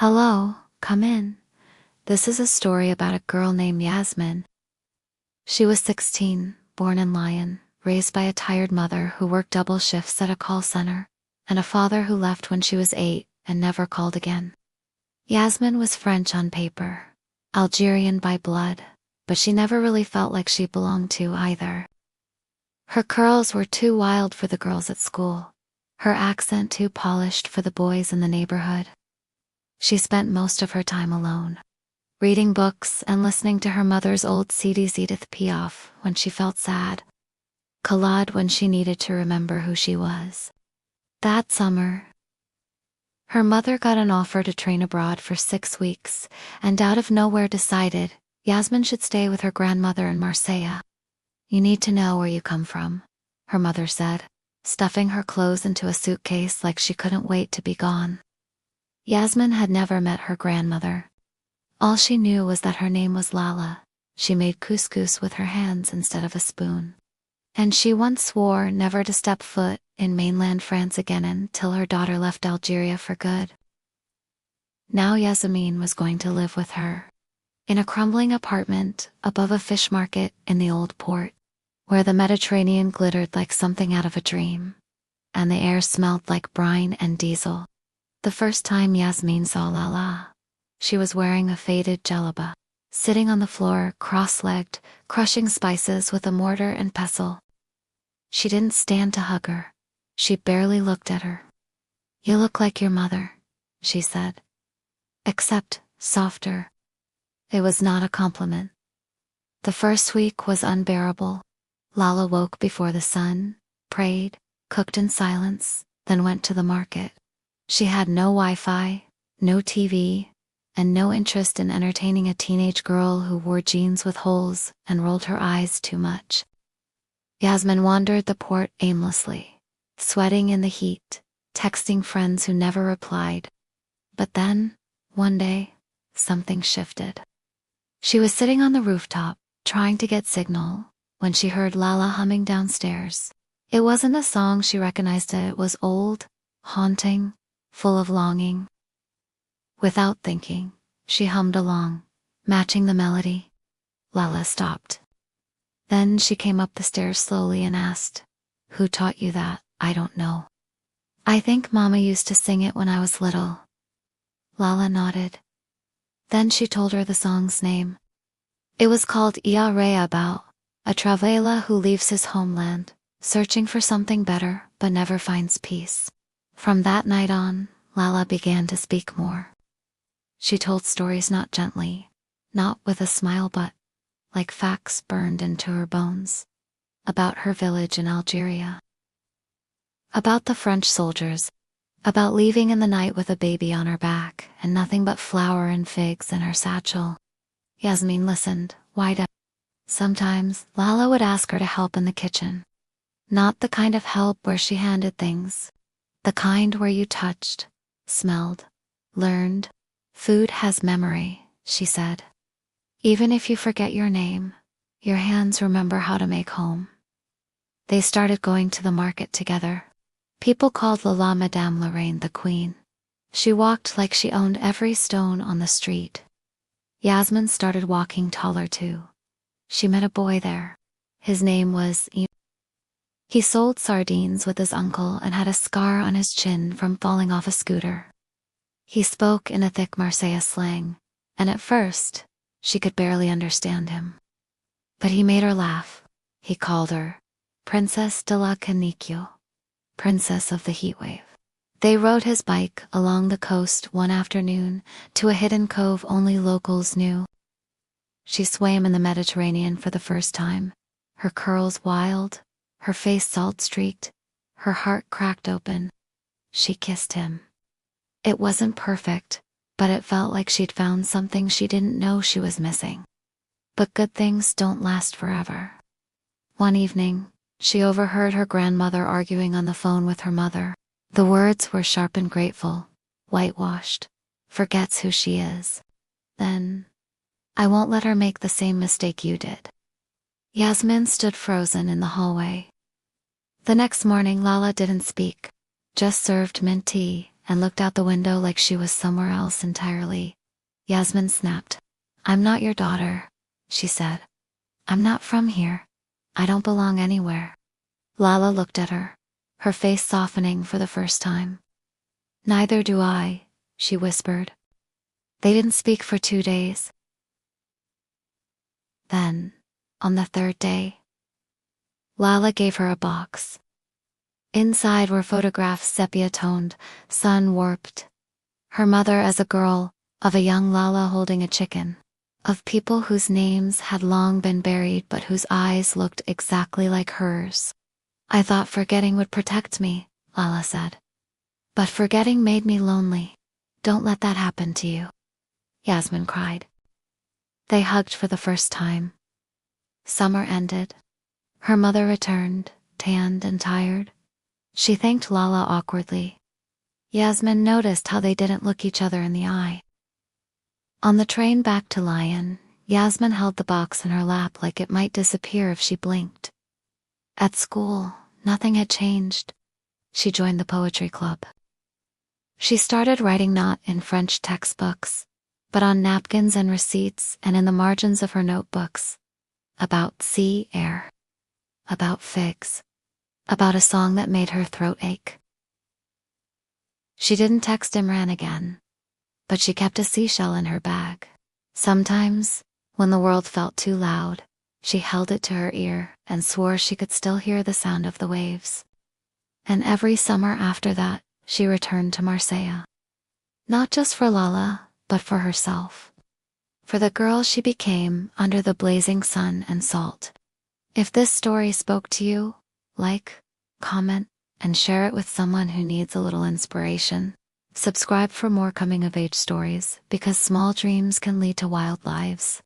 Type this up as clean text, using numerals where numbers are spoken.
Hello, come in. This is a story about a girl named Yasmin. She was 16, born in Lyon, raised by a tired mother who worked double shifts at a call center, and a father who left when she was 8 and never called again. Yasmin was French on paper, Algerian by blood, but she never really felt like she belonged to either. Her curls were too wild for the girls at school, her accent too polished for the boys in the neighborhood. She spent most of her time alone, reading books and listening to her mother's old CDs. Edith Piaf when she felt sad, Khaled when she needed to remember who she was. That summer, her mother got an offer to train abroad for 6 weeks, and out of nowhere decided Yasmin should stay with her grandmother in Marseille. "You need to know where you come from," her mother said, stuffing her clothes into a suitcase like she couldn't wait to be gone. Yasmin had never met her grandmother. All she knew was that her name was Lala. She made couscous with her hands instead of a spoon. And she once swore never to step foot in mainland France again until her daughter left Algeria for good. Now Yasmin was going to live with her, in a crumbling apartment above a fish market in the old port, where the Mediterranean glittered like something out of a dream, and the air smelled like brine and diesel. The first time Yasmin saw Lala, she was wearing a faded jalaba, sitting on the floor cross-legged, crushing spices with a mortar and pestle. She didn't stand to hug her. She barely looked at her. "You look like your mother," she said. Except softer. It was not a compliment. The first week was unbearable. Lala woke before the sun, prayed, cooked in silence, then went to the market. She had no Wi-Fi, no TV, and no interest in entertaining a teenage girl who wore jeans with holes and rolled her eyes too much. Yasmin wandered the port aimlessly, sweating in the heat, texting friends who never replied. But then, one day, something shifted. She was sitting on the rooftop, trying to get signal, when she heard Lala humming downstairs. It wasn't a song she recognized. It was old, haunting, full of longing. Without thinking, she hummed along, matching the melody. Lala stopped. Then she came up the stairs slowly and asked, "Who taught you that?" "I don't know. I think Mama used to sing it when I was little." Lala nodded. Then she told her the song's name. It was called Ia Reabao, a traveler who leaves his homeland, searching for something better but never finds peace. From that night on, Lala began to speak more. She told stories not gently, not with a smile but like facts burned into her bones. About her village in Algeria. About the French soldiers. About leaving in the night with a baby on her back and nothing but flour and figs in her satchel. Yasmin listened, wide-eyed. Sometimes, Lala would ask her to help in the kitchen. Not the kind of help where she handed things. The kind where you touched, smelled, learned. "Food has memory," she said. "Even if you forget your name, your hands remember how to make home." They started going to the market together. People called Lala Madame Lorraine the Queen. She walked like she owned every stone on the street. Yasmin started walking taller too. She met a boy there. His name was Ian. He sold sardines with his uncle and had a scar on his chin from falling off a scooter. He spoke in a thick Marseille slang, and at first, she could barely understand him. But he made her laugh. He called her Princess de la Canicule, Princess of the Heatwave. They rode his bike along the coast one afternoon to a hidden cove only locals knew. She swam in the Mediterranean for the first time, her curls wild, her face salt-streaked, her heart cracked open. She kissed him. It wasn't perfect, but it felt like she'd found something she didn't know she was missing. But good things don't last forever. One evening, she overheard her grandmother arguing on the phone with her mother. The words were sharp and grateful, whitewashed, "Forgets who she is. Then, I won't let her make the same mistake you did." Yasmin stood frozen in the hallway. The next morning Lala didn't speak, just served mint tea and looked out the window like she was somewhere else entirely. Yasmin snapped. "I'm not your daughter," she said. "I'm not from here. I don't belong anywhere." Lala looked at her, her face softening for the first time. "Neither do I," she whispered. They didn't speak for 2 days. Then, on the third day, Lala gave her a box. Inside were photographs sepia-toned, sun-warped. Her mother as a girl, of a young Lala holding a chicken, of people whose names had long been buried but whose eyes looked exactly like hers. "I thought forgetting would protect me," Lala said. "But forgetting made me lonely. Don't let that happen to you," Yasmin cried. They hugged for the first time. Summer ended. Her mother returned, tanned and tired. She thanked Lala awkwardly. Yasmin noticed how they didn't look each other in the eye. On the train back to Lyon, Yasmin held the box in her lap like it might disappear if she blinked. At school, nothing had changed. She joined the poetry club. She started writing not in French textbooks, but on napkins and receipts and in the margins of her notebooks. About sea air. About figs. About a song that made her throat ache. She didn't text Imran again, but she kept a seashell in her bag. Sometimes, when the world felt too loud, she held it to her ear and swore she could still hear the sound of the waves. And every summer after that, she returned to Marseille. Not just for Lala, but for herself. For the girl she became under the blazing sun and salt. If this story spoke to you, like, comment, and share it with someone who needs a little inspiration. Subscribe for more coming-of-age stories, because small dreams can lead to wild lives.